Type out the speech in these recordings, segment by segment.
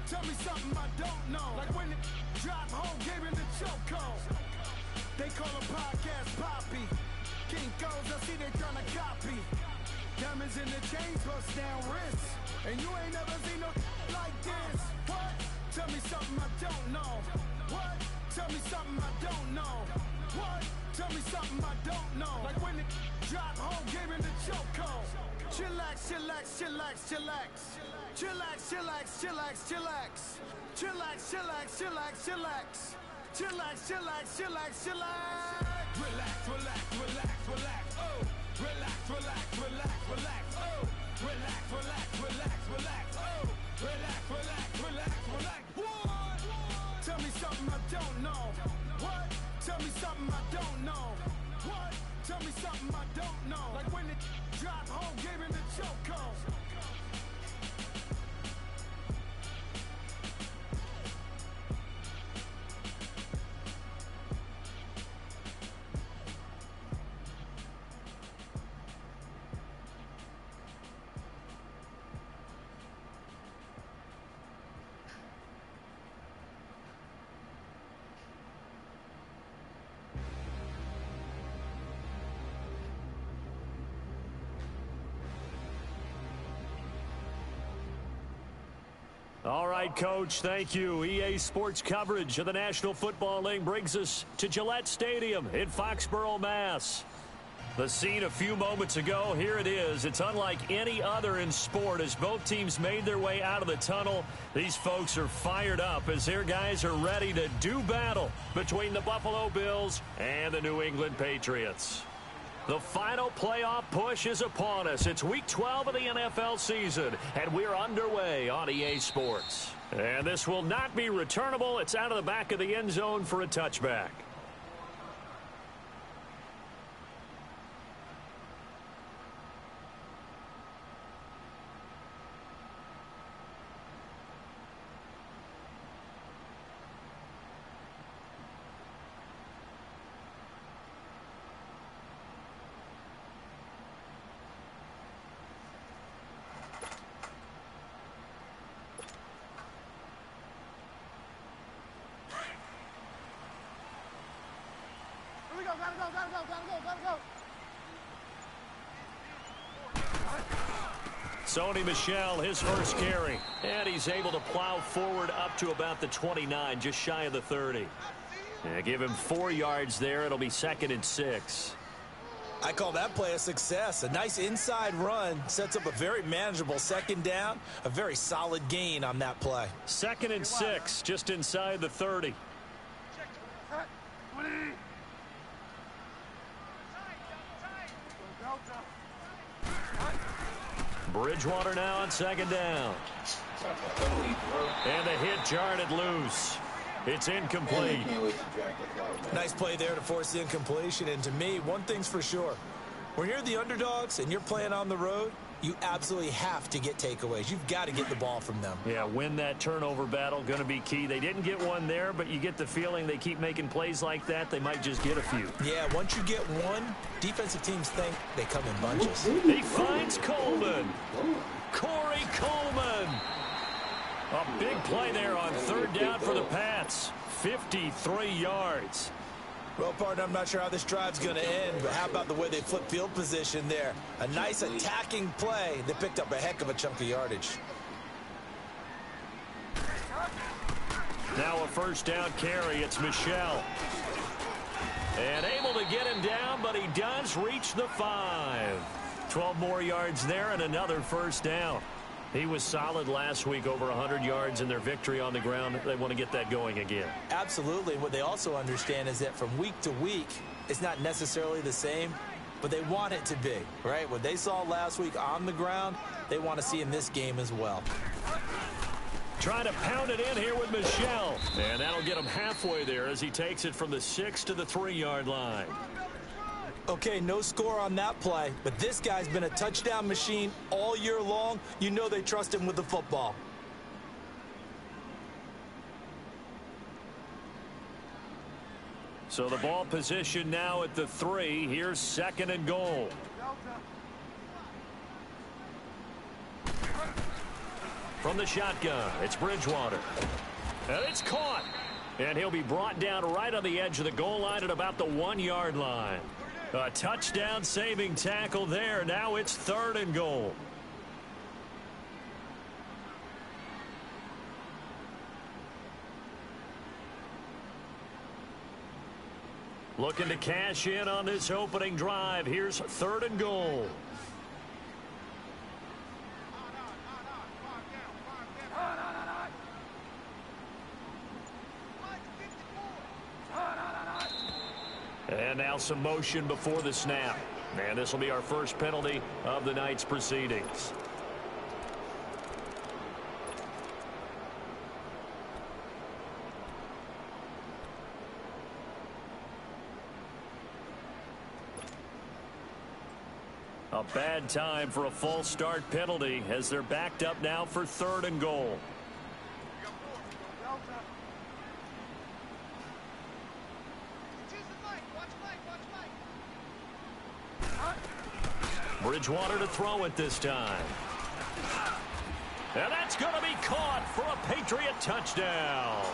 Tell me something I don't know. Like when it drop home, gave him the chokehold. They call a podcast Poppy. King goes, I see they tryna copy. Diamonds in the chains, bust down wrists. And you ain't never seen no like this. What? Tell me something I don't know. What? Tell me something I don't know. What? Tell me something I don't know. Like when it drop home, gave him the chokehold. Chillax, chillax, chillax, chillax. Chillax, chillax, chillax, chillax. Chillax, chillax, chillax, chillax. Chillax, chillax, chillax, chillax. Relax, relax, relax, relax. Oh, relax, relax, relax, relax. Oh, relax, relax, relax, relax. Oh, relax, relax, relax, relax. What? Tell me something I don't know. What? Tell me something I don't know. What? Tell me something I don't know. Like when it drop home, gave him the chokehold. All right, Coach, thank you. EA Sports coverage of the National Football League brings us to Gillette Stadium in Foxborough, Mass. The scene a few moments ago, here it is. It's unlike any other in sport as both teams made their way out of the tunnel. These folks are fired up as their guys are ready to do battle between the Buffalo Bills and the New England Patriots. The final playoff push is upon us. It's Week 12 of the NFL season, and we're underway on EA Sports. And this will not be returnable. It's out of the back of the end zone for a touchback. Sony Michel, his first carry. And he's able to plow forward up to about the 29, just shy of the 30. And give him 4 yards there. It'll be 2nd and 6. I call that play a success. A nice inside run sets up a very manageable 2nd down. A very solid gain on that play. 2nd and 6, just inside the 30. Bridgewater now on 2nd down. And the hit jarred it loose. It's incomplete. Nice play there to force the incompletion. And to me, one thing's for sure. When you're the underdogs and you're playing on the road, you absolutely have to get takeaways. You've got to get the ball from them. Yeah, win that turnover battle, going to be key. They didn't get one there, but you get the feeling they keep making plays like that, they might just get a few. Yeah, once you get one, defensive teams think they come in bunches. He finds Coleman. Corey Coleman. A big play there on 3rd down for the Pats. 53 yards. Well, partner, I'm not sure how this drive's going to end, but how about the way they flip field position there? A nice attacking play. They picked up a heck of a chunk of yardage. Now a 1st down carry. It's Michel. And able to get him down, but he does reach the 5. 12 more yards there and another 1st down. He was solid last week, over 100 yards in their victory on the ground. They want to get that going again. Absolutely. What they also understand is that from week to week, it's not necessarily the same, but they want it to be, right? What they saw last week on the ground, they want to see in this game as well. Trying to pound it in here with Michel. And that'll get him halfway there as he takes it from the 6 to the 3-yard line. Okay, no score on that play, but this guy's been a touchdown machine all year long. You know they trust him with the football. So the ball position now at the 3. Here's 2nd and goal. From the shotgun, it's Bridgewater. And it's caught. And he'll be brought down right on the edge of the goal line at about the 1-yard line. A touchdown-saving tackle there. Now it's 3rd and goal. Looking to cash in on this opening drive. Here's 3rd and goal. And now some motion before the snap. And this will be our first penalty of the night's proceedings. A bad time for a false start penalty as they're backed up now for 3rd and goal. Bridgewater to throw it this time. And that's going to be caught for a Patriot touchdown.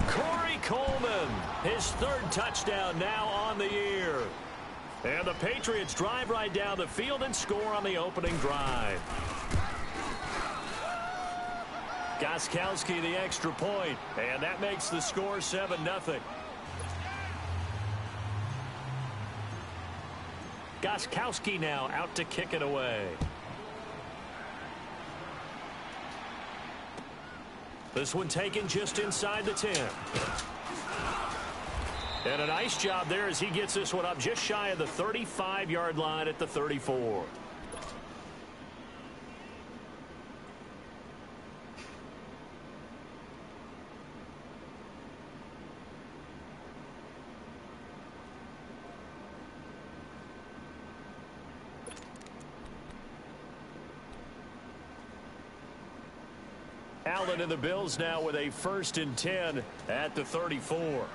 Corey Coleman, his 3rd touchdown now on the year. And the Patriots drive right down the field and score on the opening drive. Gostkowski the extra point, and that makes the score 7-0. Gostkowski now out to kick it away. This one taken just inside the 10. And a nice job there as he gets this one up just shy of the 35-yard line at the 34. Allen and the Bills now with a 1st and 10 at the 34.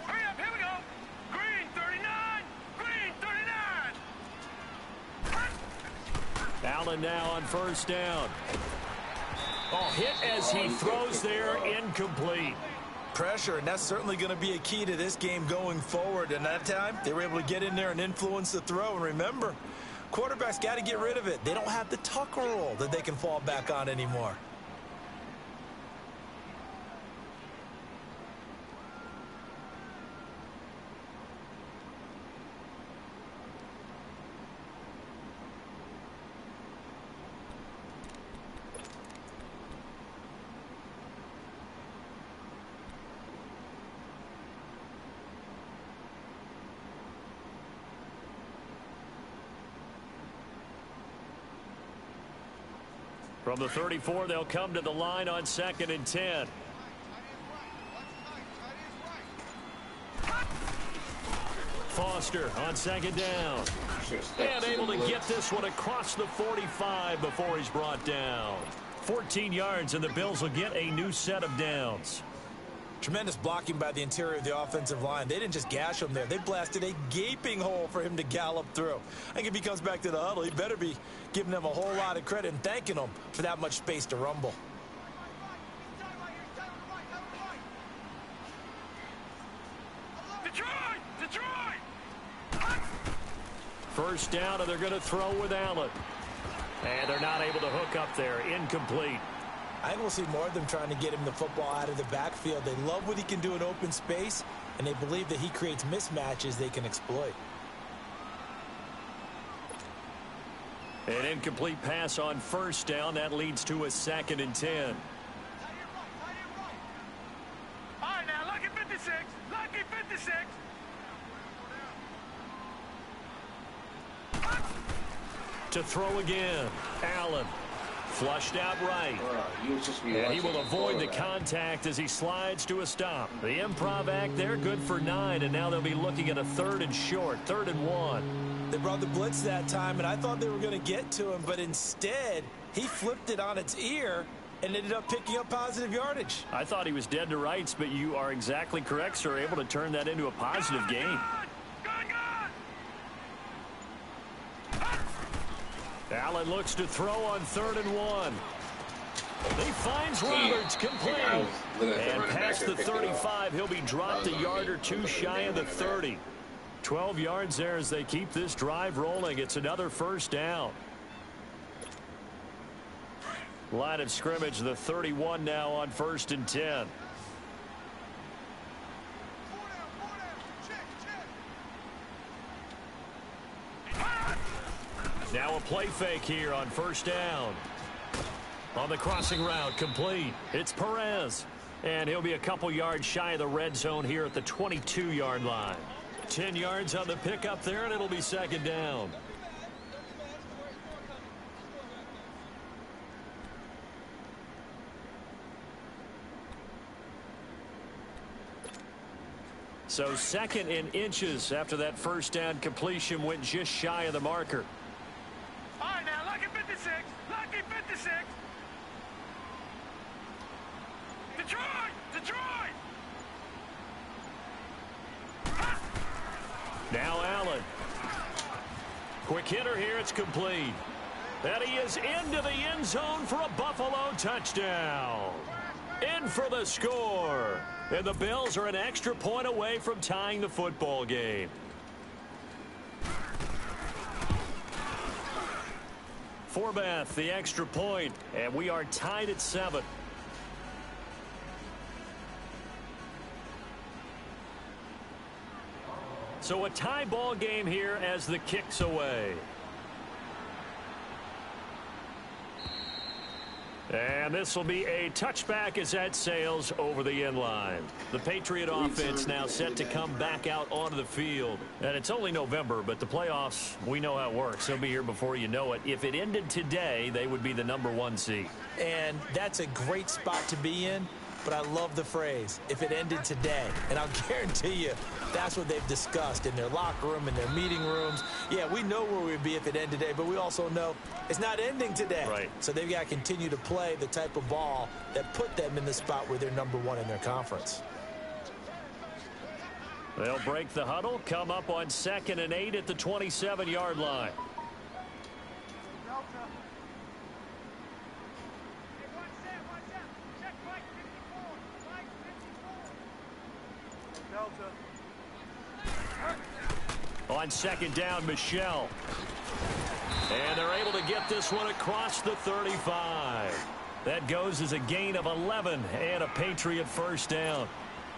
Hurry up, here we go. Green 39, green 39. Allen now on 1st down. Oh, hit as he throws there, incomplete. Pressure, and that's certainly going to be a key to this game going forward. And that time, they were able to get in there and influence the throw. And remember, quarterbacks got to get rid of it. They don't have the tuck roll that they can fall back on anymore. From the 34, they'll come to the line on 2nd and 10. Foster on 2nd down. And able to get this one across the 45 before he's brought down. 14 yards, and the Bills will get a new set of downs. Tremendous blocking by the interior of the offensive line. They didn't just gash him there. They blasted a gaping hole for him to gallop through. I think if he comes back to the huddle, he better be giving them a whole lot of credit and thanking them for that much space to rumble. Detroit! 1st down, and they're going to throw with Allen. And they're not able to hook up there. Incomplete. I think we'll see more of them trying to get him the football out of the backfield. They love what he can do in open space, and they believe that he creates mismatches they can exploit. An incomplete pass on 1st down. That leads to a 2nd and 10. All right, now, lucky 56. Lucky 56. To throw again. Allen. Flushed out right. And he will avoid the contact as he slides to a stop. The improv act there, good for 9, and now they'll be looking at a 3rd and short, 3rd and 1. They brought the blitz that time, and I thought they were going to get to him, but instead, he flipped it on its ear and ended up picking up positive yardage. I thought he was dead to rights, but you are exactly correct, sir. Able to turn that into a positive gain. Allen looks to throw on 3rd and 1. He finds Roberts complete. And past the 35, he'll be dropped a yard or two shy of the 30. 12 yards there as they keep this drive rolling. It's another first down. Line of scrimmage, the 31 now on 1st and 10. Now a play fake here on 1st down. On the crossing route, complete. It's Perez. And he'll be a couple yards shy of the red zone here at the 22-yard line. 10 yards on the pickup there, and it'll be 2nd down. So 2nd in inches after that 1st down completion went just shy of the marker. All right, now, lucky 56. Lucky 56. Detroit! Now Allen. Quick hitter here. It's complete. And he is into the end zone for a Buffalo touchdown. In for the score. And the Bills are an extra point away from tying the football game. Forbath, the extra point. And we are tied at 7. So a tie ball game here as the kick's away. And this will be a touchback as that sails over the end line. The Patriot offense now set to come back out onto the field. And it's only November, but the playoffs, we know how it works. They'll be here before you know it. If it ended today, they would be the #1 seed. And that's a great spot to be in. But I love the phrase, if it ended today. And I'll guarantee you, that's what they've discussed in their locker room, in their meeting rooms. Yeah, we know where we'd be if it ended today, but we also know it's not ending today. Right. So they've got to continue to play the type of ball that put them in the spot where they're #1 in their conference. They'll break the huddle, come up on 2nd and 8 at the 27-yard line. On 2nd down, Michelle. And they're able to get this one across the 35. That goes as a gain of 11 and a Patriot first down.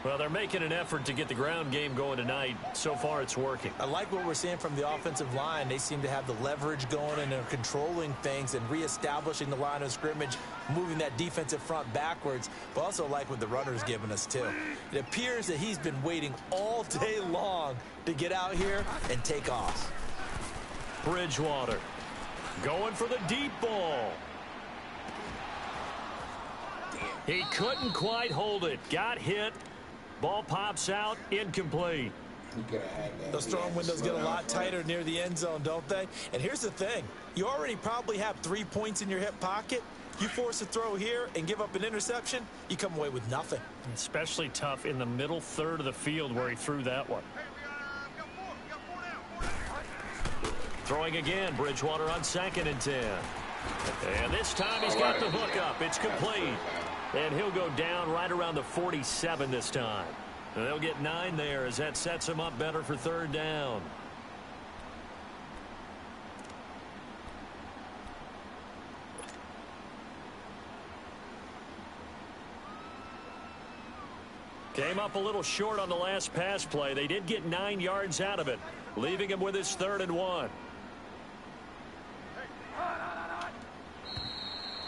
Well, they're making an effort to get the ground game going tonight. So far, it's working. I like what we're seeing from the offensive line. They seem to have the leverage going, and they're controlling things and reestablishing the line of scrimmage, moving that defensive front backwards, but also like what the runner's giving us, too. It appears that he's been waiting all day long to get out here and take off. Bridgewater going for the deep ball. He couldn't quite hold it. Got hit. Ball pops out, incomplete. Those throwing windows get a lot tighter near the end zone, don't they? And here's the thing. You already probably have 3 points in your hip pocket. You force a throw here and give up an interception, you come away with nothing. Especially tough in the middle third of the field where he threw that one. Throwing again, Bridgewater on 2nd and 10. And this time he's got the hook up. It's complete. And he'll go down right around the 47 this time. And they'll get 9 there as that sets him up better for 3rd down. Came up a little short on the last pass play. They did get 9 yards out of it, leaving him with his 3rd and 1.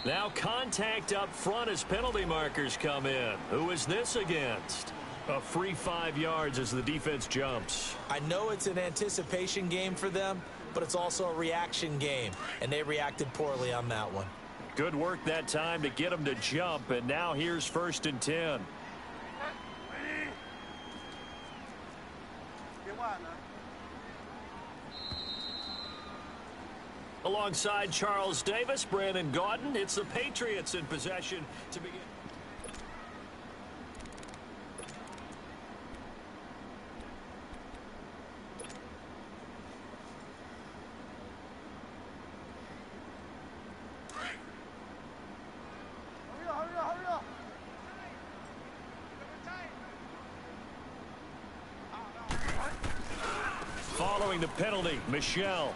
Now contact up front as penalty markers come in. Who is this against? A free 5 yards as the defense jumps. I know it's an anticipation game for them, but it's also a reaction game, and they reacted poorly on that one. Good work that time to get them to jump, and now here's 1st and 10. Alongside Charles Davis, Brandon Gaudin, it's the Patriots in possession to begin. drawing the penalty, Michel.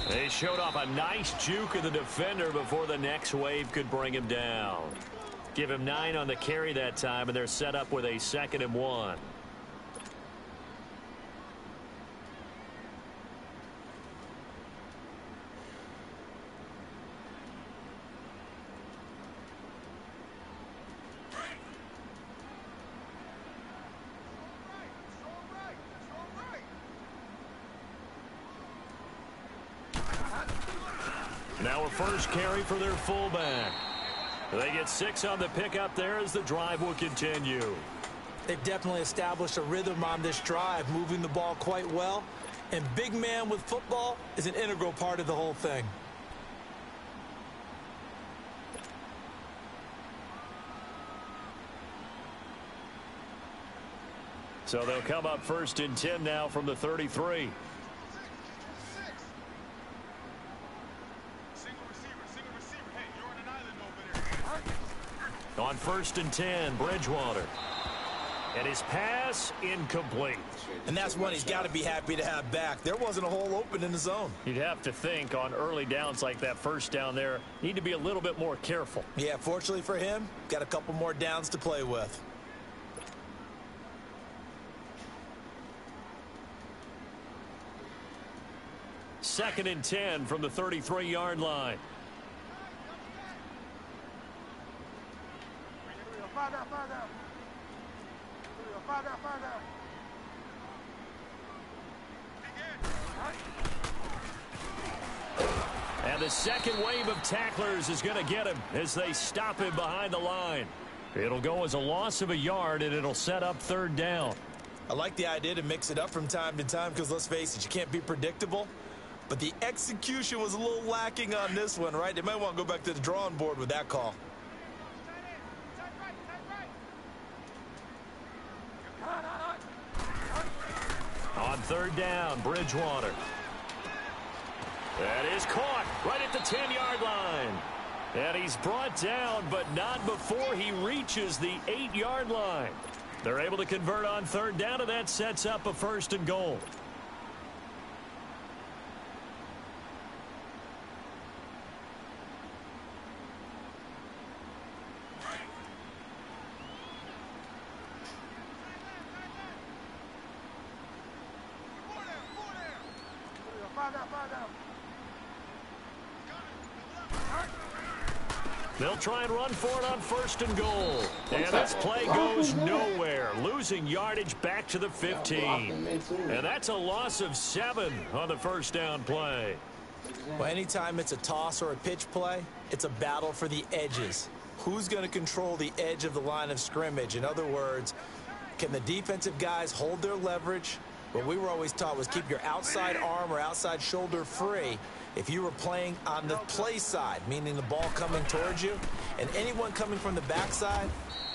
They showed off a nice juke of the defender before the next wave could bring him down. Give him 9 on the carry that time, and they're set up with a 2nd and 1. Now a first carry for their fullback. They get 6 on the pickup there as the drive will continue. They've definitely established a rhythm on this drive, moving the ball quite well. And big man with football is an integral part of the whole thing. So they'll come up 1st and 10 now from the 33. On 1st and 10, Bridgewater. And his pass incomplete. And that's one he's got to be happy to have back. There wasn't a hole open in the zone. You'd have to think on early downs like that first down there, need to be a little bit more careful. Yeah, fortunately for him, got a couple more downs to play with. Second and 10 from the 33-yard line. And the second wave of tacklers is going to get him as they stop him behind the line. It'll go as a loss of a yard, and it'll set up 3rd down. I like the idea to mix it up from time to time because, let's face it, you can't be predictable. But the execution was a little lacking on this one, right? They might want to go back to the drawing board with that call. On 3rd down, Bridgewater. That is caught right at the 10-yard line. And he's brought down, but not before he reaches the 8-yard line. They're able to convert on 3rd down, and that sets up a 1st and goal. They'll try and run for it on 1st and goal. And this play goes nowhere, losing yardage back to the 15. And that's a loss of 7 on the 1st down play. Well, anytime it's a toss or a pitch play, it's a battle for the edges. Who's going to control the edge of the line of scrimmage? In other words, can the defensive guys hold their leverage? What we were always taught was keep your outside arm or outside shoulder free if you were playing on the play side, meaning the ball coming towards you. And anyone coming from the backside,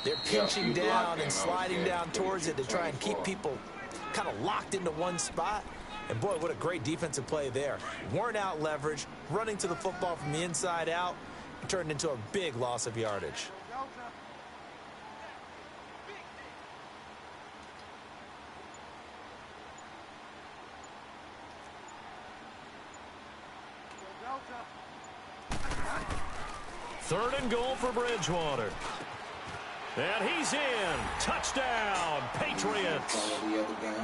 they're pinching down and sliding down towards it to try and keep people kind of locked into one spot. And boy, what a great defensive play there. Worn out leverage, running to the football from the inside out, it turned into a big loss of yardage. Third and goal for Bridgewater. And he's in. Touchdown, Patriots.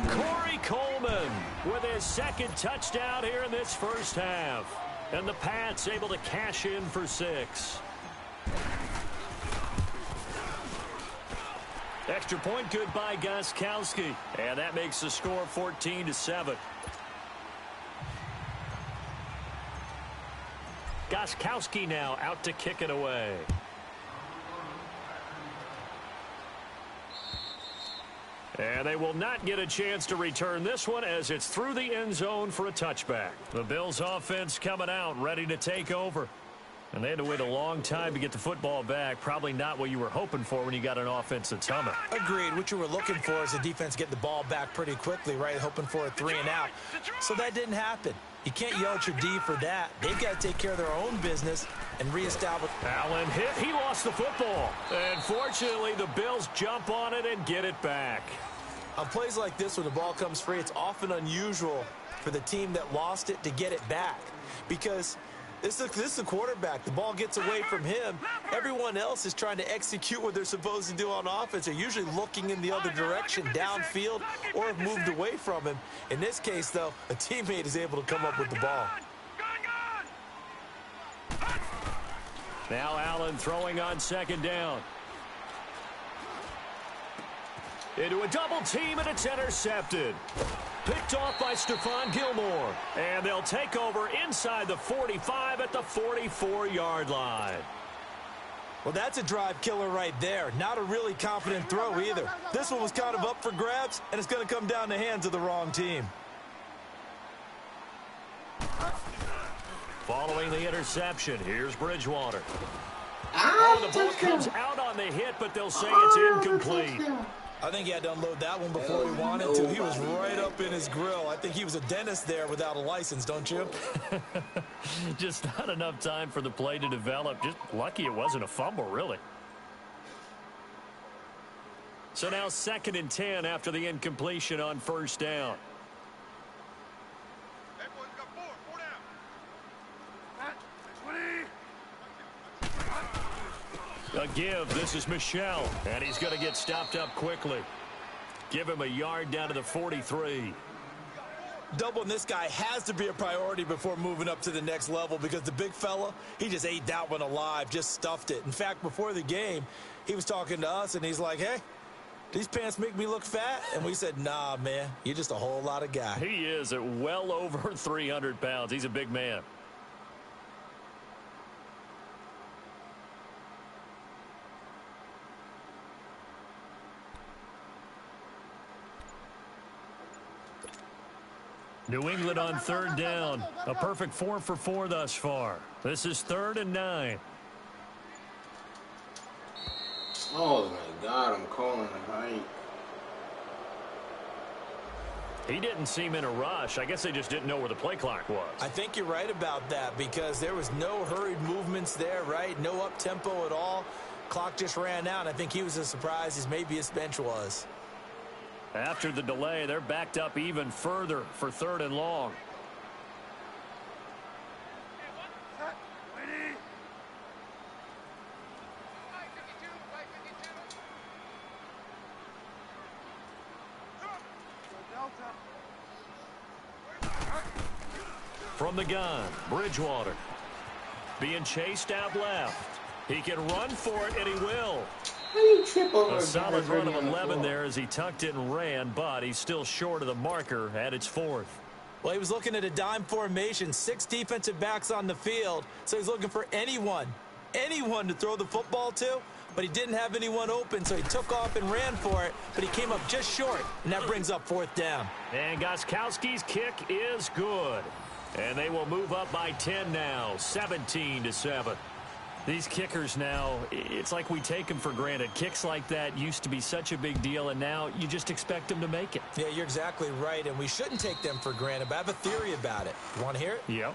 Corey Coleman with his 2nd touchdown here in this first half. And the Pats able to cash in for 6. Extra point good by Gostkowski. And that makes the score 14-7. Gostkowski now out to kick it away. And they will not get a chance to return this one as it's through the end zone for a touchback. The Bills offense coming out ready to take over. And they had to wait a long time to get the football back. Probably not what you were hoping for when you got an offense that's humming. Agreed. What you were looking for is the defense get the ball back pretty quickly, right? Hoping for a 3 and out. So that didn't happen. You can't yell at your D for that. They've got to take care of their own business and reestablish. Allen hit. He lost the football. And fortunately, the Bills jump on it and get it back. On plays like this, when the ball comes free, it's often unusual for the team that lost it to get it back. Because this is a quarterback. The ball gets away from him. Everyone else is trying to execute what they're supposed to do on offense. They're usually looking in the other direction, downfield, or have moved away from him. In this case, though, a teammate is able to come up with the ball. Now Allen throwing on second down. Into a double team, and it's intercepted. Picked off by Stephon Gilmore. And they'll take over inside the 45 at the 44-yard line. Well, that's a drive killer right there. Not a really confident throw either. This one was kind of up for grabs, and it's going to come down the hands of the wrong team. Following the interception, here's Bridgewater. Ah, The ball comes out on the hit, but they'll say it's incomplete. I think he had to unload that one before he wanted to. He was right up in his grill. I think he was a dentist there without a license, don't you? Just not enough time for the play to develop. Just lucky it wasn't a fumble, really. So now 2nd and 10 after the incompletion on first down. A give. This is Michel, and he's going to get stopped up quickly. Give him a yard down to the 43. Doubling this guy has to be a priority before moving up to the next level, because the big fella, he just ate that one alive, just stuffed it. In fact, before the game, he was talking to us, and he's like, hey, these pants make me look fat? And we said, nah, man, you're just a whole lot of guy. He is at well over 300 pounds. He's a big man. New England on third down. A perfect 4 for 4 thus far. This is 3rd and 9. Oh my God, I'm calling a height. He didn't seem in a rush. I guess they just didn't know where the play clock was. I think you're right about that, because there was no hurried movements there, right? No up-tempo at all. Clock just ran out. I think he was as surprised as maybe his bench was. After the delay, they're backed up even further for 3rd and long. From the gun, Bridgewater. Being chased out left. He can run for it, and he will. How do you trip over A solid run of on the 11 floor? there as he tucked it and ran, but he's still short of the marker at its 4th. Well, he was looking at a dime formation, 6 defensive backs on the field, so he's looking for anyone to throw the football to, but he didn't have anyone open, so he took off and ran for it, but he came up just short, and that brings up 4th down. And Gostkowski's kick is good. And they will move up by 10 now, 17-7. These kickers now, it's like we take them for granted. Kicks like that used to be such a big deal, and now you just expect them to make it. Yeah, you're exactly right, and we shouldn't take them for granted, but I have a theory about it. You want to hear it? Yep.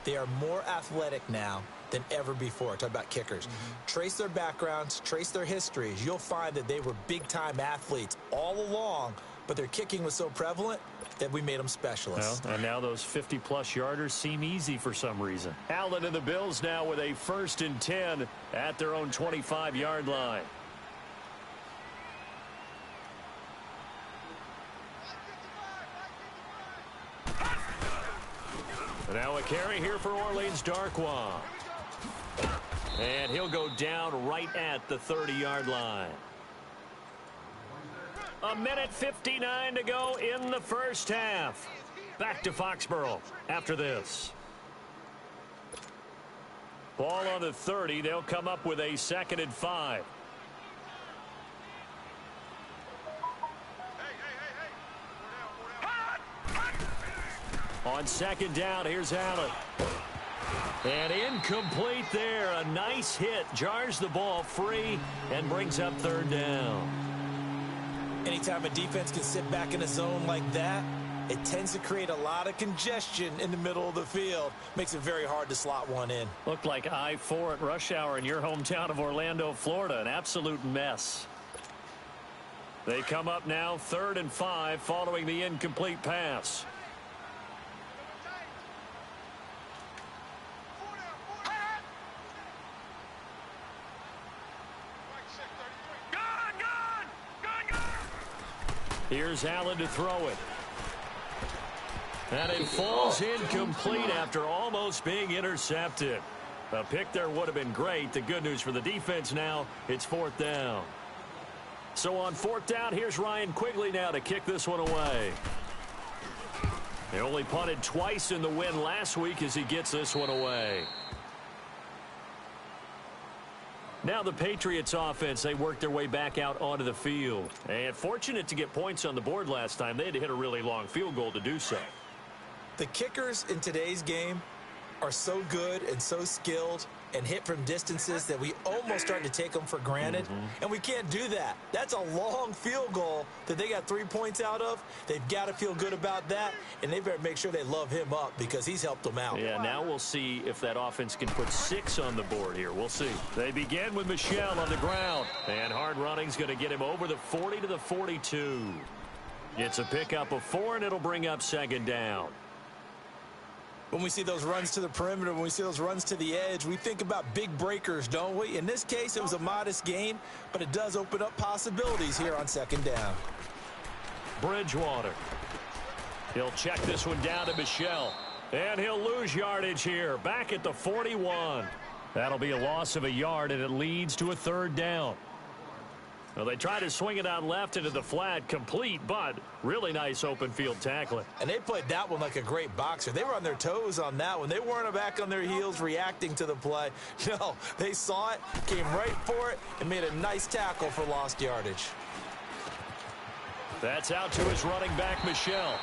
They are more athletic now than ever before. Talk about kickers. Trace their backgrounds, trace their histories. You'll find that they were big-time athletes all along, but their kicking was so prevalent that we made them specialists. Well, and now those 50-plus yarders seem easy for some reason. Allen and the Bills now with a 1st and 10 at their own 25-yard line. Now a carry here for Orleans Darkwa. And he'll go down right at the 30-yard line. 1:59 to go in the first half. Back to Foxborough after this. Ball on the 30. They'll come up with a 2nd and 5. On 2nd down, here's Allen. And incomplete there. A nice hit. Jars the ball free and brings up 3rd down. Anytime a defense can sit back in a zone like that, it tends to create a lot of congestion in the middle of the field. Makes it very hard to slot one in. Looked like I-4 at rush hour in your hometown of Orlando, Florida. An absolute mess. They come up now 3rd and 5 following the incomplete pass. Here's Allen to throw it. And it falls incomplete after almost being intercepted. A pick there would have been great. The good news for the defense now, it's 4th down. So on 4th down, here's Ryan Quigley now to kick this one away. He only punted twice in the win last week as he gets this one away. Now the Patriots offense, they worked their way back out onto the field. And fortunate to get points on the board last time. They had to hit a really long field goal to do so. The kickers in today's game are so good and so skilled and hit from distances that we almost start to take them for granted. And we can't do that. That's a long field goal that they got 3 points out of. They've got to feel good about that, and they better make sure they love him up because he's helped them out. Yeah, now we'll see if that offense can put 6 on the board here. We'll see. They begin with Michel on the ground, and hard running's going to get him over the 40 to the 42. It's a pickup of 4, and it'll bring up 2nd down. When we see those runs to the perimeter, when we see those runs to the edge, we think about big breakers, don't we? In this case, it was a modest gain, but it does open up possibilities here on 2nd down. Bridgewater. He'll check this one down to Michel. And he'll lose yardage here, back at the 41. That'll be a loss of a yard, and it leads to a 3rd down. Well, they try to swing it out left into the flat, complete, but really nice open field tackling. And they played that one like a great boxer. They were on their toes on that one. They weren't back on their heels reacting to the play. No, they saw it, came right for it, and made a nice tackle for lost yardage. That's out to his running back, Michel.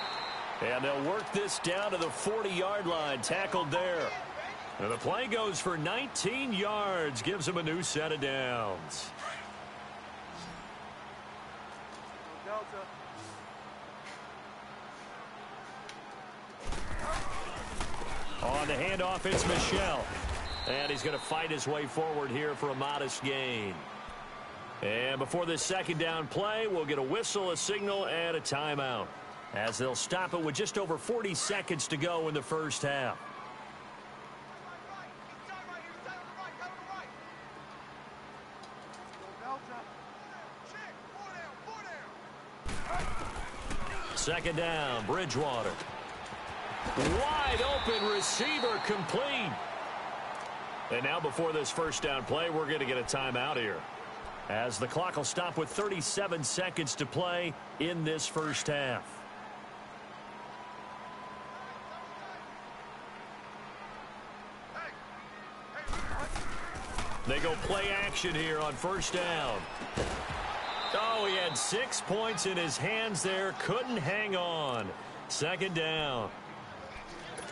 And they'll work this down to the 40-yard line, tackled there. And the play goes for 19 yards, gives him a new set of downs. On the handoff, it's Michel. And he's going to fight his way forward here for a modest gain. And before this 2nd down play, we'll get a whistle, a signal, and a timeout, as they'll stop it with just over 40 seconds to go in the first half. Second down, Bridgewater. Wide open receiver, complete. And now before this 1st down play, we're going to get a timeout here, as the clock will stop with 37 seconds to play in this first half. They go play action here on 1st down. Oh, he had 6 points in his hands there. Couldn't hang on. 2nd down.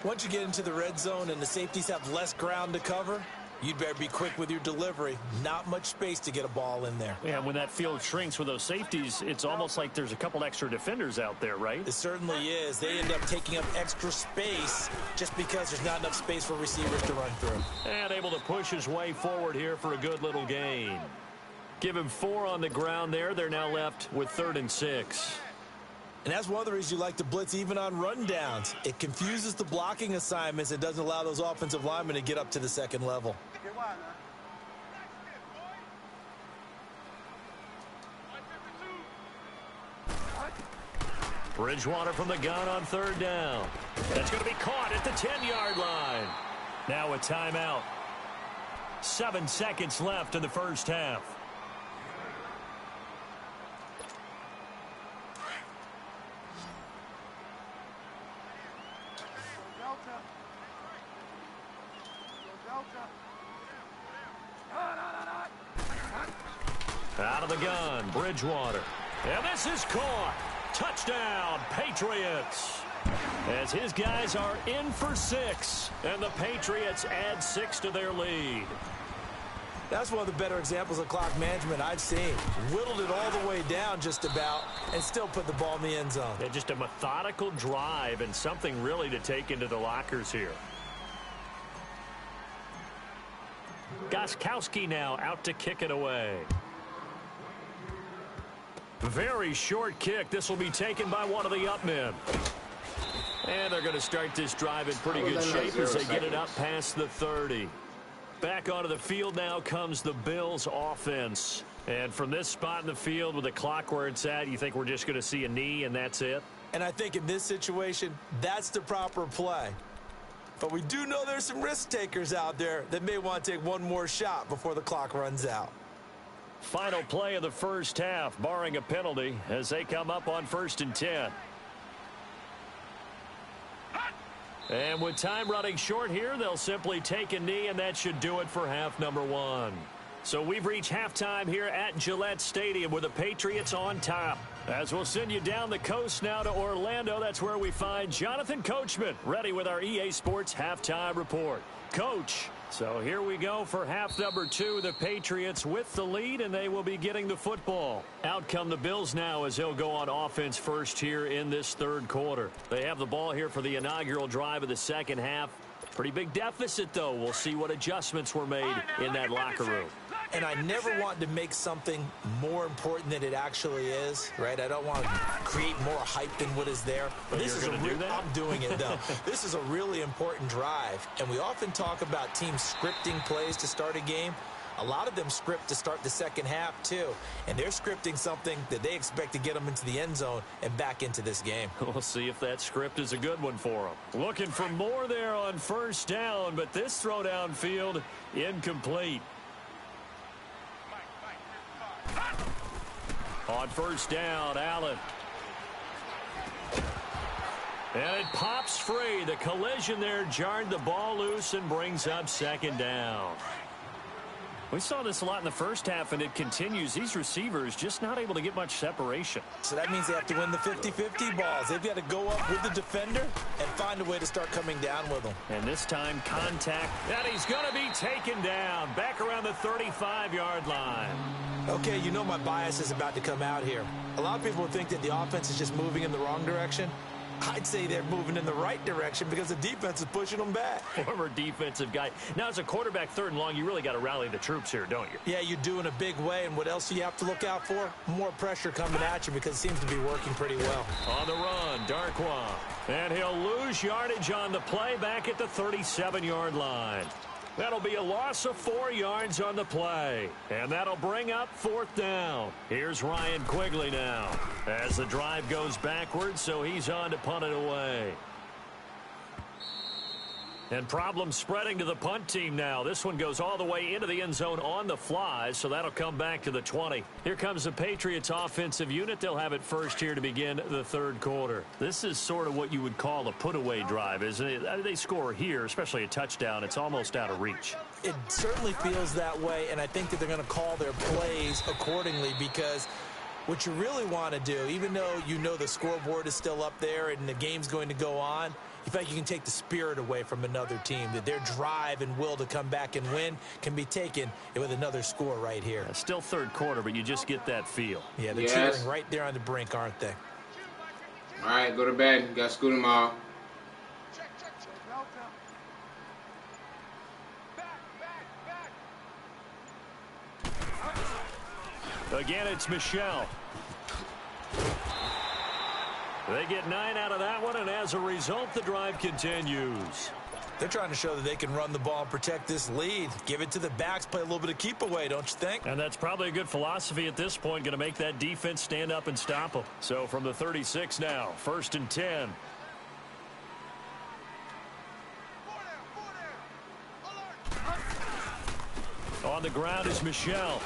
Once you get into the red zone and the safeties have less ground to cover, you'd better be quick with your delivery. Not much space to get a ball in there. Yeah, when that field shrinks with those safeties, it's almost like there's a couple extra defenders out there, right? It certainly is. They end up taking up extra space just because there's not enough space for receivers to run through. And able to push his way forward here for a good little gain. Give him 4 on the ground there. They're now left with 3rd and 6. And that's one of the reasons you like to blitz even on rundowns. It confuses the blocking assignments. It doesn't allow those offensive linemen to get up to the 2nd level. Bridgewater from the gun on 3rd down. That's going to be caught at the 10-yard line. Now a timeout. 7 seconds left in the first half. Out of the gun, Bridgewater. And this is caught. Touchdown, Patriots. As his guys are in for 6, and the Patriots add 6 to their lead. That's one of the better examples of clock management I've seen. Whittled it all the way down just about and still put the ball in the end zone. Yeah, just a methodical drive and something really to take into the lockers here. Gostkowski now out to kick it away. Very short kick. This will be taken by one of the up men. And they're going to start this drive in pretty good shape as they get it up past the 30. Back onto the field now comes the Bills offense. And from this spot in the field with the clock where it's at, you think we're just going to see a knee and that's it? And I think in this situation, that's the proper play. But we do know there's some risk takers out there that may want to take one more shot before the clock runs out. Final play of the first half, barring a penalty, as they come up on 1st and 10. And with time running short here, they'll simply take a knee, and that should do it for half number 1. So we've reached halftime here at Gillette Stadium with the Patriots on top. As we'll send you down the coast now to Orlando, that's where we find Jonathan Coachman ready with our EA Sports Halftime Report. Coach, so here we go for half number 2. The Patriots with the lead, and they will be getting the football. Out come the Bills now as they'll go on offense first here in this third quarter. They have the ball here for the inaugural drive of the second half. Pretty big deficit, though. We'll see what adjustments were made in that locker room. And I never want to make something more important than it actually is, right? I don't want to create more hype than what is there. But this is I'm doing it, though. This is a really important drive. And we often talk about teams scripting plays to start a game. A lot of them script to start the second half, too. And they're scripting something that they expect to get them into the end zone and back into this game. We'll see if that script is a good one for them. Looking for more there on first down, but this throw downfield incomplete. On first down, Allen. And it pops free. The collision there jarred the ball loose and brings up second down. We saw this a lot in the first half, and it continues. These receivers just not able to get much separation. So that means they have to win the 50-50 balls. They've got to go up with the defender and find a way to start coming down with them. And this time, contact. And he's going to be taken down back around the 35-yard line. Okay, you know my bias is about to come out here. A lot of people think that the offense is just moving in the wrong direction. I'd say they're moving in the right direction because the defense is pushing them back. Former defensive guy. Now, as a quarterback, 3rd and long, you really got to rally the troops here, don't you? Yeah, you do in a big way. And what else do you have to look out for? More pressure coming at you because it seems to be working pretty well. On the run, Darkwa. And he'll lose yardage on the play back at the 37-yard line. That'll be a loss of 4 yards on the play. And that'll bring up 4th down. Here's Ryan Quigley now as the drive goes backwards, so he's on to punt it away. And problems spreading to the punt team now. This one goes all the way into the end zone on the fly, so that'll come back to the 20. Here comes the Patriots offensive unit. They'll have it first here to begin the third quarter. This is sort of what you would call a put-away drive, isn't it? They score here, especially a touchdown. It's almost out of reach. It certainly feels that way, and I think that they're going to call their plays accordingly because what you really want to do, even though you know the scoreboard is still up there and the game's going to go on, in fact, you can take the spirit away from another team, that their drive and will to come back and win can be taken with another score right here. Still third quarter, but you just get that feel. Yeah, they're cheering right there on the brink, aren't they? All right, go to bed. You got school tomorrow. Again, it's Michelle. They get 9 out of that one, and as a result, the drive continues. They're trying to show that they can run the ball and protect this lead. Give it to the backs, play a little bit of keep away, don't you think? And that's probably a good philosophy at this point, going to make that defense stand up and stop them. So from the 36 now, 1st and 10. On the ground is Michelle.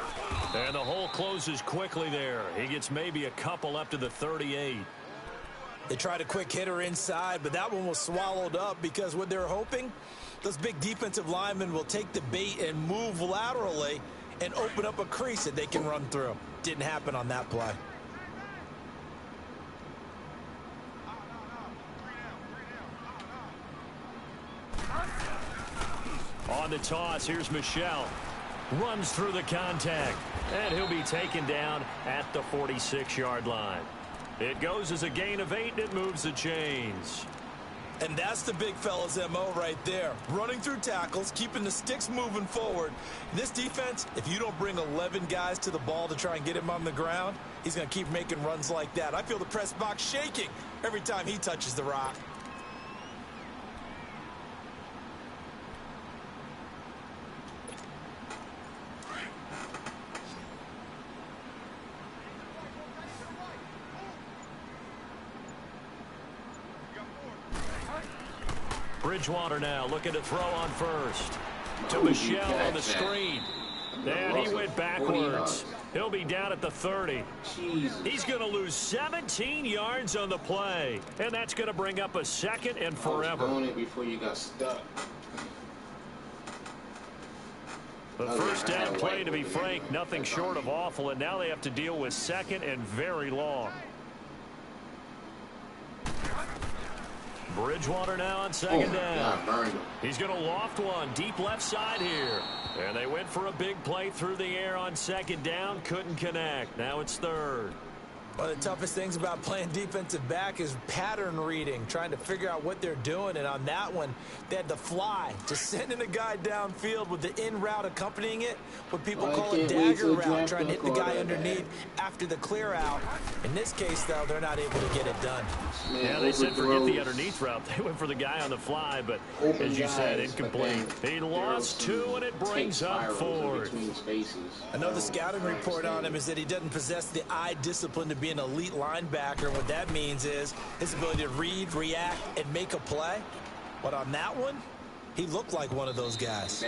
And the hole closes quickly there. He gets maybe a couple up to the 38. They tried a quick hitter inside, but that one was swallowed up because what they're hoping, those big defensive linemen will take the bait and move laterally and open up a crease that they can run through. Didn't happen on that play. On the toss, here's Michelle. Runs through the contact, and he'll be taken down at the 46-yard line. It goes as a gain of 8, and it moves the chains. And that's the big fella's MO right there. Running through tackles, keeping the sticks moving forward. This defense, if you don't bring 11 guys to the ball to try and get him on the ground, he's going to keep making runs like that. I feel the press box shaking every time he touches the rock. Bridgewater now looking to throw on first. To Michelle on the screen. And he went backwards. He'll be down at the 30. Jesus. He's going to lose 17 yards on the play. And that's going to bring up a second and forever. I was doing it before you got stuck. The first down play, to be frank, nothing short of awful. And now they have to deal with second and very long. Bridgewater now on second down. He's going to loft one deep left side here. And they went for a big play through the air on second down. Couldn't connect. Now it's third. One of the toughest things about playing defensive back is pattern reading, trying to figure out what they're doing. And on that one, they had to fly, just sending a guy downfield with the in route accompanying it, what people call a dagger route, trying to hit the guy underneath after the clear out. In this case, though, they're not able to get it done. Yeah, they said forget the underneath route. They went for the guy on the fly, but as you said, incomplete. He lost two, and it brings up fourth. I know the scouting report on him is that he doesn't possess the eye discipline to be an elite linebacker. What that means is his ability to read, react, and make a play. But on that one, he looked like one of those guys.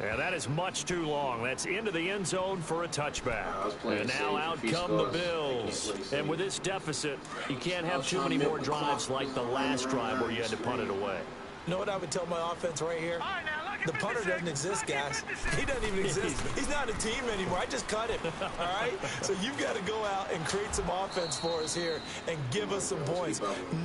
Yeah, that is much too long. That's into the end zone for a touchback. And now out come the Bills. And with this deficit, you can't have too many more drives like the last drive where you had to punt it away. You know what I would tell my offense right here? The punter doesn't exist, guys. He doesn't even exist. He's not a team anymore. I just cut him, all right? So you've got to go out and create some offense for us here and give us some points.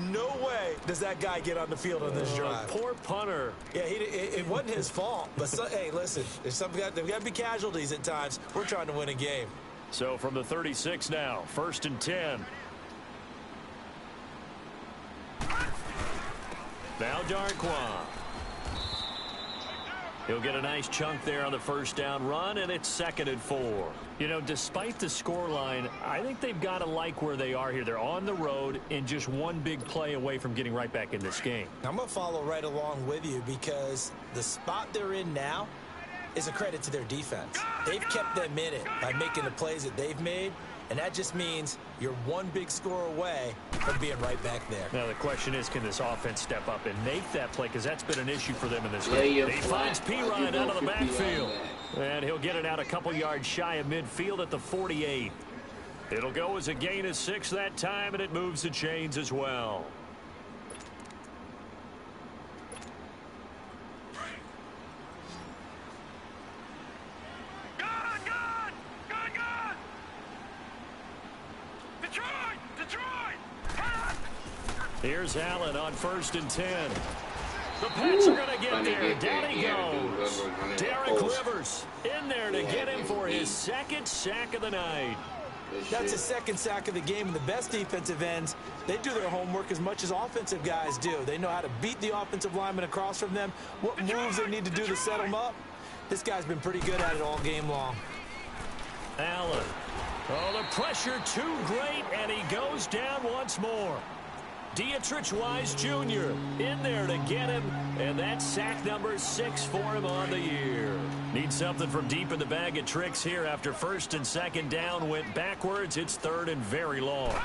No way does that guy get on the field on this drive. Poor punter. Yeah, it wasn't his fault. But, hey, listen, there's there's got to be casualties at times. We're trying to win a game. So from the 36 now, 1st and 10. Now Darquan. He'll get a nice chunk there on the first down run, and it's 2nd and 4. You know, despite the scoreline, I think they've got to like where they are here. They're on the road and just one big play away from getting right back in this game. I'm going to follow right along with you because the spot they're in now is a credit to their defense. They've kept them in it by making the plays that they've made, and that just means you're one big score away from being right back there. Now the question is, can this offense step up and make that play? Because that's been an issue for them in this game. He finds P-Ryan out of the backfield. And he'll get it out a couple yards shy of midfield at the 48. It'll go as a gain of 6 that time, and it moves the chains as well. Here's Allen on 1st and 10. The Pats are going to get there. Down he goes. Derek Rivers in there to get him for his 2nd sack of the night. That's his 2nd sack of the game, and the best defensive ends, they do their homework as much as offensive guys do. They know how to beat the offensive lineman across from them, what moves they need to do to set them up. This guy's been pretty good at it all game long. Allen. Oh, the pressure too great, and he goes down once more. Dietrich Wise Jr. in there to get him, and that's sack number 6 for him on the year. Need something from deep in the bag of tricks here after 1st and 2nd down went backwards. It's 3rd and very long.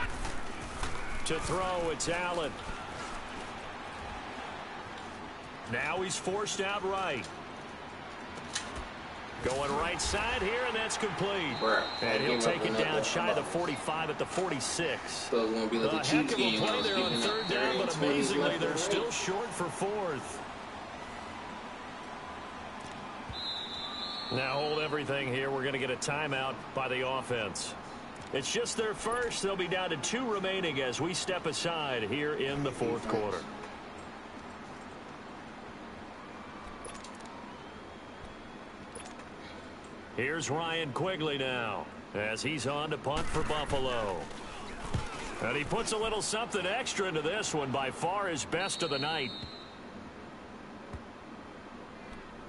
To throw, it's Allen. Now he's forced out right. Going right side here, and that's complete. And he'll take it down shy of the 45 at the 46. So it's going to be like a heck of a play there on 3rd down, but amazingly, they're still short for 4th. Now hold everything here. We're going to get a timeout by the offense. It's just their first. They'll be down to 2 remaining as we step aside here in the 4th quarter. Here's Ryan Quigley now as he's on to punt for Buffalo. And he puts a little something extra into this one, by far his best of the night.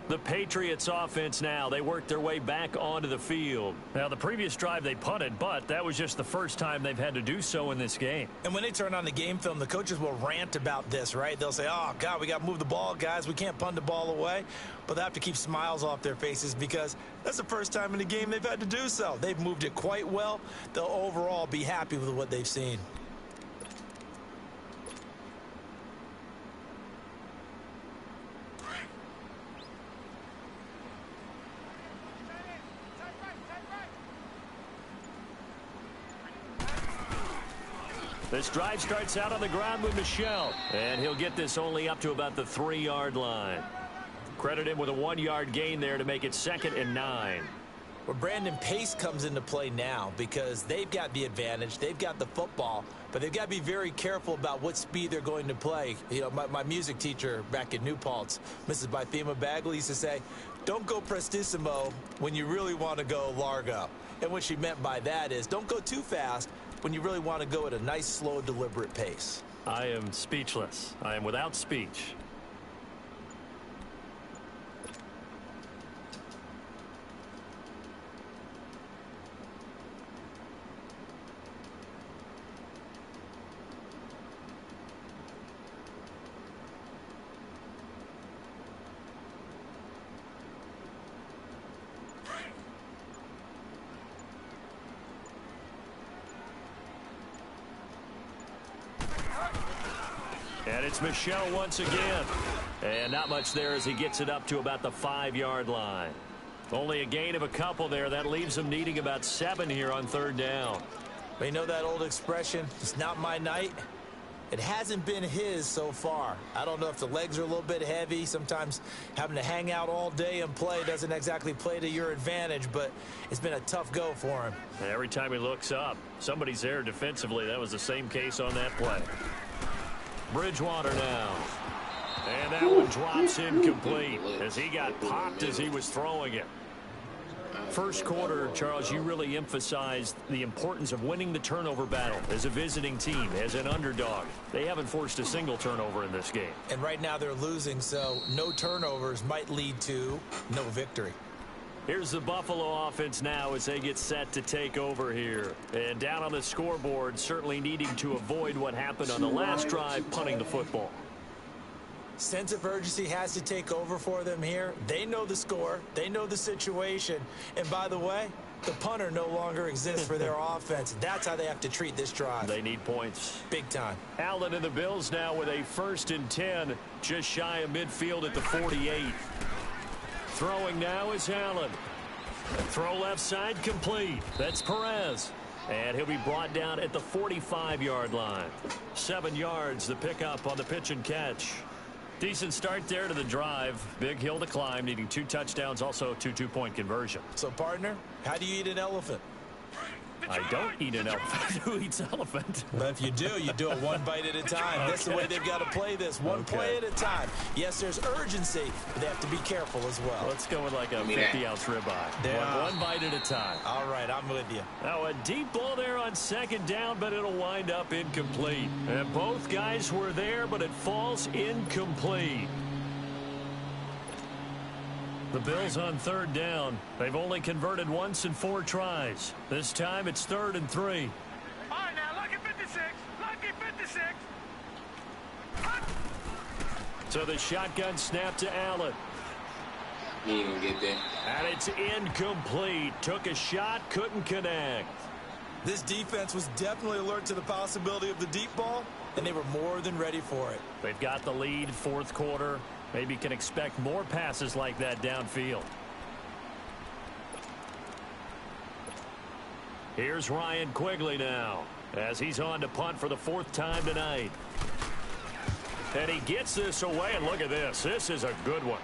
The Patriots offense now, they work their way back onto the field. Now, the previous drive they punted, but that was just the first time they've had to do so in this game. And when they turn on the game film, the coaches will rant about this, right? They'll say, oh, God, we got to move the ball, guys. We can't punt the ball away. But they have to keep smiles off their faces because that's the first time in the game they've had to do so. They've moved it quite well. They'll overall be happy with what they've seen. This drive starts out on the ground with Michel, and he'll get this only up to about the 3-yard line. Credit him with a 1-yard gain there to make it 2nd and 9. Well, Brandon, pace comes into play now because they've got the advantage. They've got the football, but they've got to be very careful about what speed they're going to play. You know, my music teacher back in New Paltz, Mrs. Bythema Bagley, used to say, don't go prestissimo when you really want to go largo. And what she meant by that is don't go too fast when you really want to go at a nice, slow, deliberate pace. I am speechless. I am without speech. And it's Michel once again. And not much there as he gets it up to about the 5-yard line. Only a gain of a couple there. That leaves him needing about 7 here on 3rd down. But you know that old expression, it's not my night? It hasn't been his so far. I don't know if the legs are a little bit heavy. Sometimes having to hang out all day and play doesn't exactly play to your advantage, but it's been a tough go for him. And every time he looks up, somebody's there defensively. That was the same case on that play. Bridgewater now. And that one drops incomplete as he got popped as he was throwing it. First quarter, Charles, you really emphasized the importance of winning the turnover battle as a visiting team, as an underdog. They haven't forced a single turnover in this game. And right now they're losing, so no turnovers might lead to no victory. Here's the Buffalo offense now as they get set to take over here. And down on the scoreboard, certainly needing to avoid what happened on the last drive, punting the football. Sense of urgency has to take over for them here. They know the score. They know the situation. And by the way, the punter no longer exists for their offense. That's how they have to treat this drive. They need points. Big time. Allen and the Bills now with a 1st and 10, just shy of midfield at the 48. Throwing now is Allen. Throw left side complete. That's Perez. And he'll be brought down at the 45-yard line. 7 yards, the pickup on the pitch and catch. Decent start there to the drive. Big hill to climb, needing 2 touchdowns, also 2 two-point conversion. So, partner, how do you eat an elephant? I don't eat an elephant. Who eats elephant? But if you do it 1 bite at a time. That's the way they've got to play this. One play at a time. Yes, there's urgency, but they have to be careful as well. Let's go with like a 50-ounce ribeye. One bite at a time. All right, I'm with you. Now a deep ball there on 2nd down, but it'll wind up incomplete. And both guys were there, but it falls incomplete. The Bills on 3rd down. They've only converted once in 4 tries. This time it's 3rd and 3. All right, now, lucky 56. Lucky 56. So the shotgun snap to Allen. He ain't gonna get there. And it's incomplete. Took a shot, couldn't connect. This defense was definitely alert to the possibility of the deep ball, and they were more than ready for it. They've got the lead, 4th quarter. Maybe can expect more passes like that downfield. Here's Ryan Quigley now as he's on to punt for the 4th time tonight. And he gets this away, and look at this. This is a good one.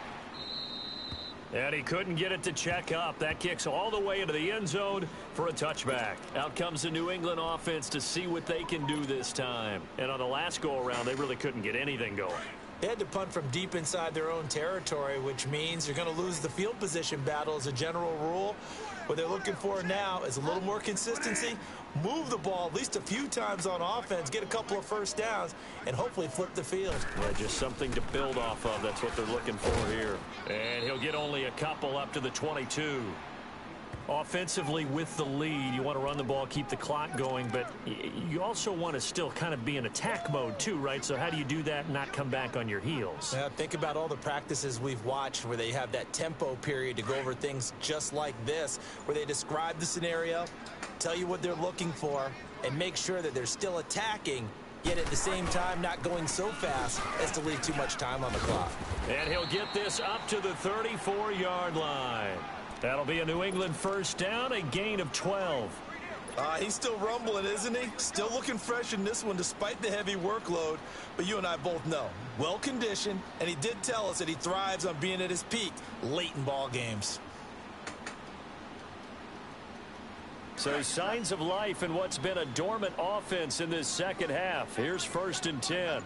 And he couldn't get it to check up. That kicks all the way into the end zone for a touchback. Out comes the New England offense to see what they can do this time. And on the last go-around, they really couldn't get anything going. They had to punt from deep inside their own territory, which means you're going to lose the field position battle as a general rule. What they're looking for now is a little more consistency, move the ball at least a few times on offense, get a couple of 1st downs, and hopefully flip the field. Yeah, just something to build off of. That's what they're looking for here. And he'll get only a couple up to the 22. Offensively with the lead, you want to run the ball, keep the clock going, but you also want to still kind of be in attack mode too, right? So how do you do that and not come back on your heels? Yeah, think about all the practices we've watched where they have that tempo period to go over things just like this, where they describe the scenario, tell you what they're looking for, and make sure that they're still attacking, yet at the same time not going so fast as to leave too much time on the clock. And he'll get this up to the 34-yard line. That'll be a New England 1st down, a gain of 12. He's still rumbling, isn't he? Still looking fresh in this one despite the heavy workload. But you and I both know, well-conditioned, and he did tell us that he thrives on being at his peak late in ball games. So signs of life in what's been a dormant offense in this second half. Here's 1st and 10.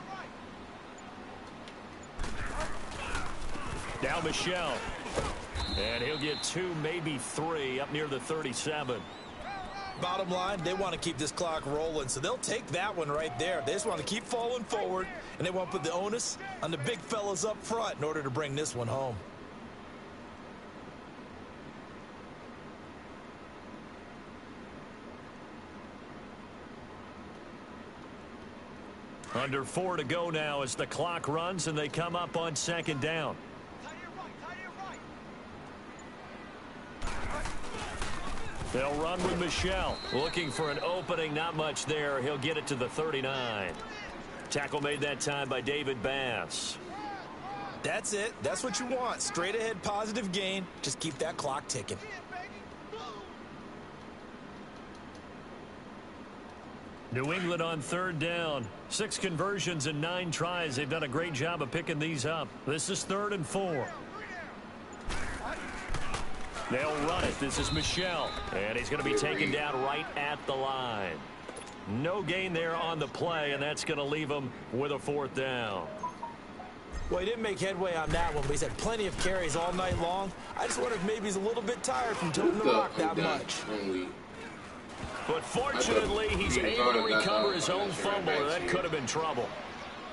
Now Michelle. And he'll get 2, maybe 3 up near the 37. Bottom line, they want to keep this clock rolling, so they'll take that one right there. They just want to keep falling forward, and they want to put the onus on the big fellas up front in order to bring this one home. Under 4 to go now as the clock runs and they come up on 2nd down. They'll run with Michelle. Looking for an opening, not much there. He'll get it to the 39. Tackle made that time by David Bass. That's it. That's what you want. Straight ahead positive gain. Just keep that clock ticking. New England on 3rd down. 6 conversions and 9 tries. They've done a great job of picking these up. This is 3rd and 4. They'll run it. This is Michelle. And he's going to be taken down right at the line. No gain there on the play, and that's going to leave him with a 4th down. Well, he didn't make headway on that one, but he's had plenty of carries all night long. I just wonder if maybe he's a little bit tired from toting the rock that much. But fortunately, he's able to recover his own fumble. That could have been trouble.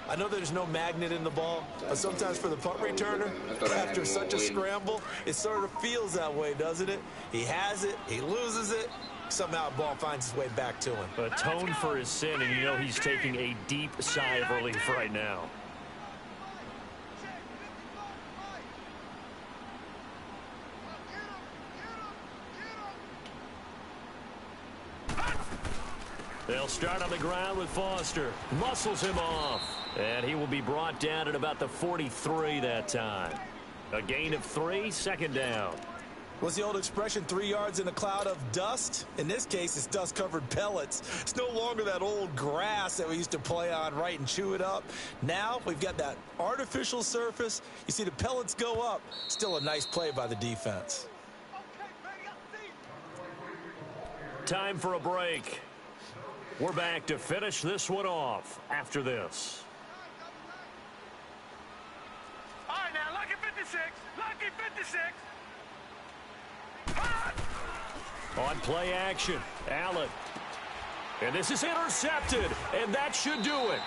I know there's no magnet in the ball, but sometimes for the punt returner, after such a scramble, it sort of feels that way, doesn't it? He has it, he loses it, somehow the ball finds its way back to him. Atone for his sin, and you know he's taking a deep sigh of relief right now. They'll start on the ground with Foster. Muscles him off. And he will be brought down at about the 43 that time. A gain of 3, 2nd down. What's the old expression, 3 yards in a cloud of dust? In this case, it's dust-covered pellets. It's no longer that old grass that we used to play on, right, and chew it up. Now we've got that artificial surface. You see the pellets go up. Still a nice play by the defense. Time for a break. We're back to finish this one off after this. All right, now, lucky 56. Lucky 56. On play action, Allen. And this is intercepted, and that should do it.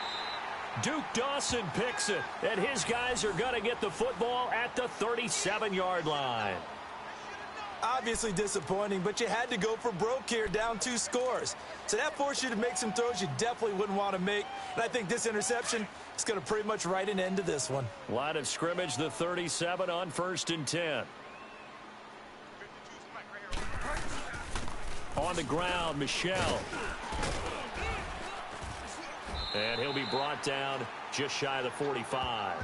Duke Dawson picks it, and his guys are going to get the football at the 37-yard line. Obviously disappointing, but you had to go for broke here, down 2 scores. So that forced you to make some throws you definitely wouldn't want to make. And I think this interception is going to pretty much write an end to this one. Line of scrimmage, the 37 on 1st and 10. On the ground, Michelle. And he'll be brought down just shy of the 45.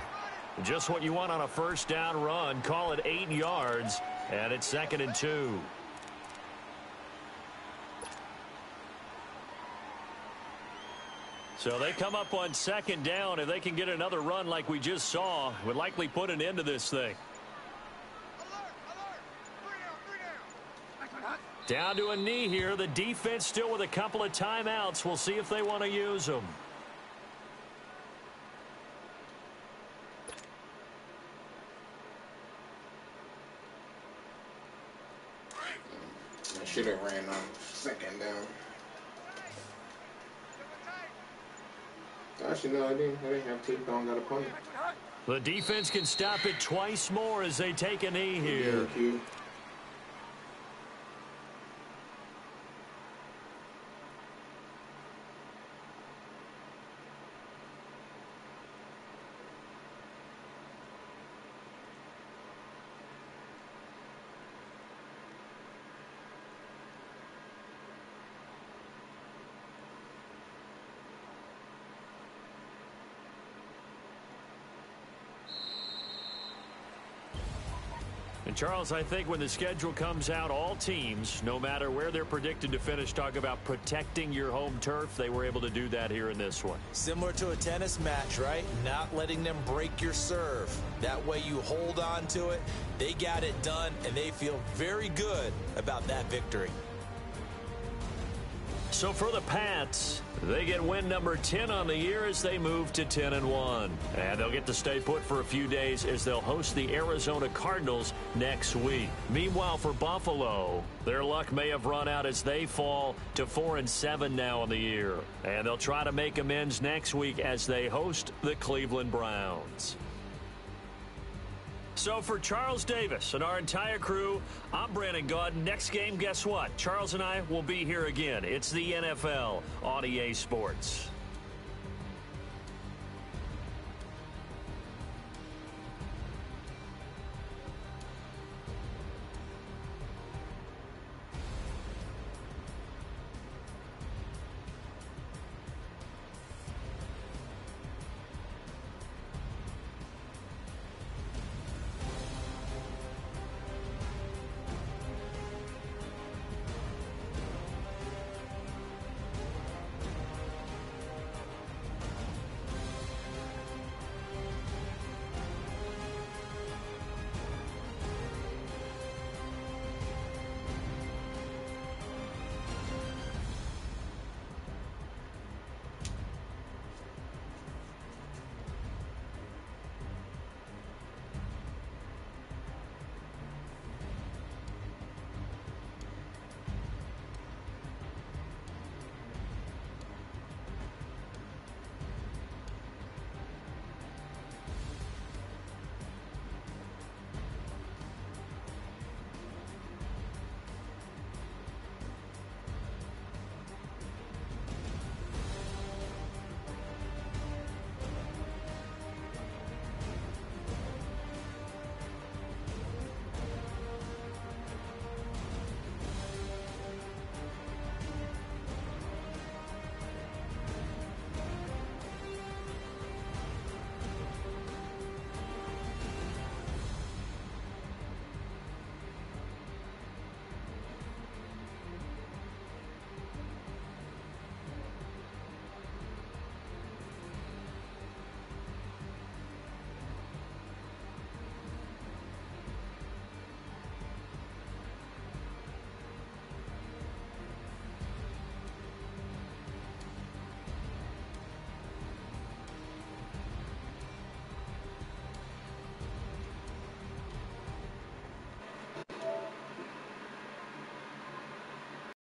Just what you want on a 1st down run. Call it 8 yards. And it's 2nd and 2. So they come up on 2nd down. If they can get another run like we just saw, would likely put an end to this thing. Down to a knee here. The defense still with a couple of timeouts. We'll see if they want to use them. Should have ran on 2nd down. Actually, no, I didn't have to. Don't got a punt. The defense can stop it twice more as they take a knee here. And Charles, I think when the schedule comes out, all teams, no matter where they're predicted to finish, talk about protecting your home turf. They were able to do that here in this one. Similar to a tennis match, right? Not letting them break your serve. That way you hold on to it. They got it done, and they feel very good about that victory. So for the Pats, they get win number 10 on the year as they move to 10-1. And they'll get to stay put for a few days as they'll host the Arizona Cardinals next week. Meanwhile, for Buffalo, their luck may have run out as they fall to 4-7 now on the year. And they'll try to make amends next week as they host the Cleveland Browns. So for Charles Davis and our entire crew, I'm Brandon Gaudin. Next game, guess what? Charles and I will be here again. It's the NFL on EA Sports.